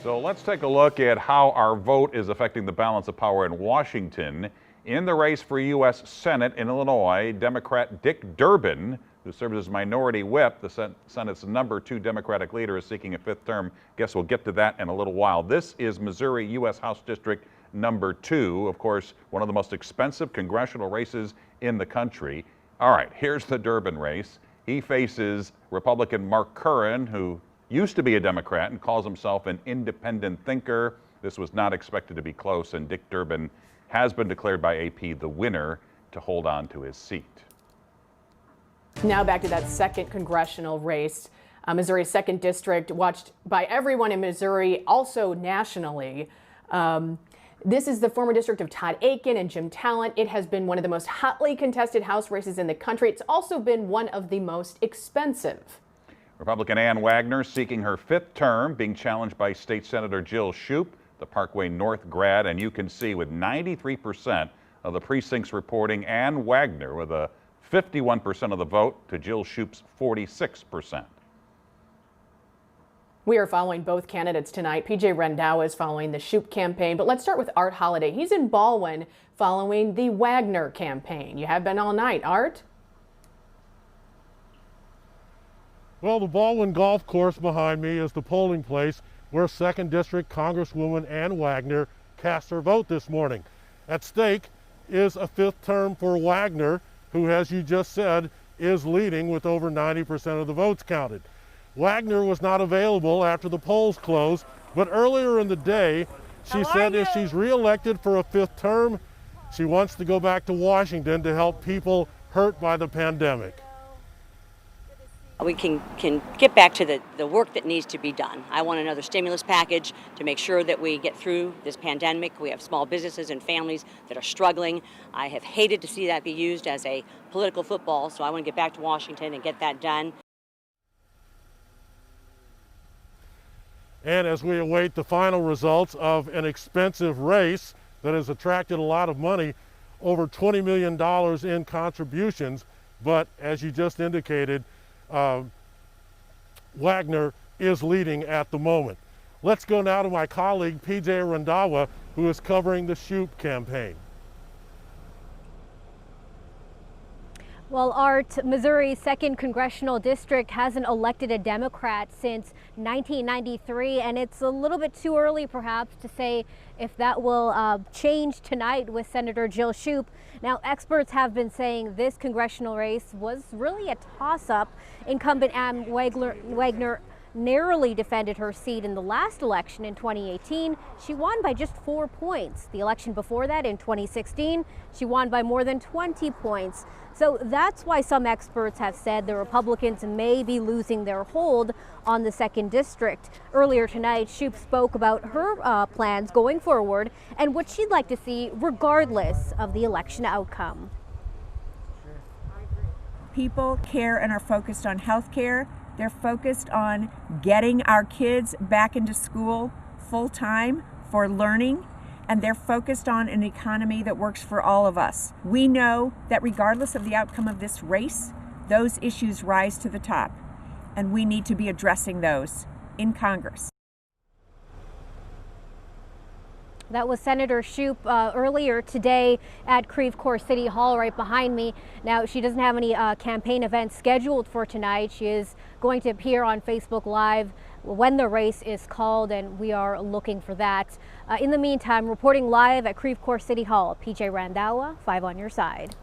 So let's take a look at how our vote is affecting the balance of power in Washington. In the race for U.S. Senate in Illinois, Democrat Dick Durbin, who serves as minority whip, the Senate's #2 Democratic leader, is seeking a 5th term. Guess we'll get to that in a little while. This is Missouri U.S. House District #2, of course, one of the most expensive congressional races in the country. All right, here's the Durbin race. He faces Republican Mark Curran, who used to be a Democrat and calls himself an independent thinker. This was not expected to be close, and Dick Durbin has been declared by AP the winner to hold on to his seat. Now back to that second congressional race. Missouri's 2nd District, watched by everyone in Missouri, also nationally. This is the former district of Todd Akin and Jim Talent. It has been one of the most hotly contested House races in the country. It's also been one of the most expensive. Republican Ann Wagner seeking her 5th term, being challenged by State Senator Jill Shoup, the Parkway North grad. And you can see with 93% of the precincts reporting Ann Wagner with a 51% of the vote to Jill Shoup's 46%. We are following both candidates tonight. PJ Rendow is following the Shoup campaign, but let's start with Art Holliday. He's in Baldwin following the Wagner campaign. You have been all night, Art? Well, the Baldwin Golf Course behind me is the polling place where 2nd District Congresswoman Ann Wagner cast her vote this morning. At stake is a 5th term for Wagner, who, as you just said, is leading with over 90% of the votes counted. Wagner was not available after the polls closed, but earlier in the day, she said if she's reelected for a 5th term, she wants to go back to Washington to help people hurt by the pandemic. We can get back to the work that needs to be done. I want another stimulus package to make sure that we get through this pandemic. We have small businesses and families that are struggling. I have hated to see that be used as a political football, so I want to get back to Washington and get that done. And as we await the final results of an expensive race that has attracted a lot of money, over $20 million in contributions, but as you just indicated, Wagner is leading at the moment. Let's go now to my colleague PJ Rendawa, who is covering the Shoup campaign. Well, Art, Missouri's 2nd Congressional District hasn't elected a Democrat since 1993, and it's a little bit too early perhaps to say if that will change tonight with Senator Jill Shoup. Now, experts have been saying this congressional race was really a toss-up. Incumbent Ann Wagner narrowly defended her seat in the last election in 2018. She won by just 4 points. The election before that in 2016, she won by more than 20 points. So that's why some experts have said the Republicans may be losing their hold on the 2nd District. Earlier tonight, Shoup spoke about her plans going forward and what she'd like to see regardless of the election outcome. People care and are focused on health care. They're focused on getting our kids back into school full time for learning, and they're focused on an economy that works for all of us. We know that regardless of the outcome of this race, those issues rise to the top, and we need to be addressing those in Congress. That was Senator Shoup earlier today at Creve Coeur City Hall right behind me. Now, she doesn't have any campaign events scheduled for tonight. She is going to appear on Facebook Live when the race is called, and we are looking for that. In the meantime, reporting live at Creve Coeur City Hall, PJ Rendawa, 5 on your side.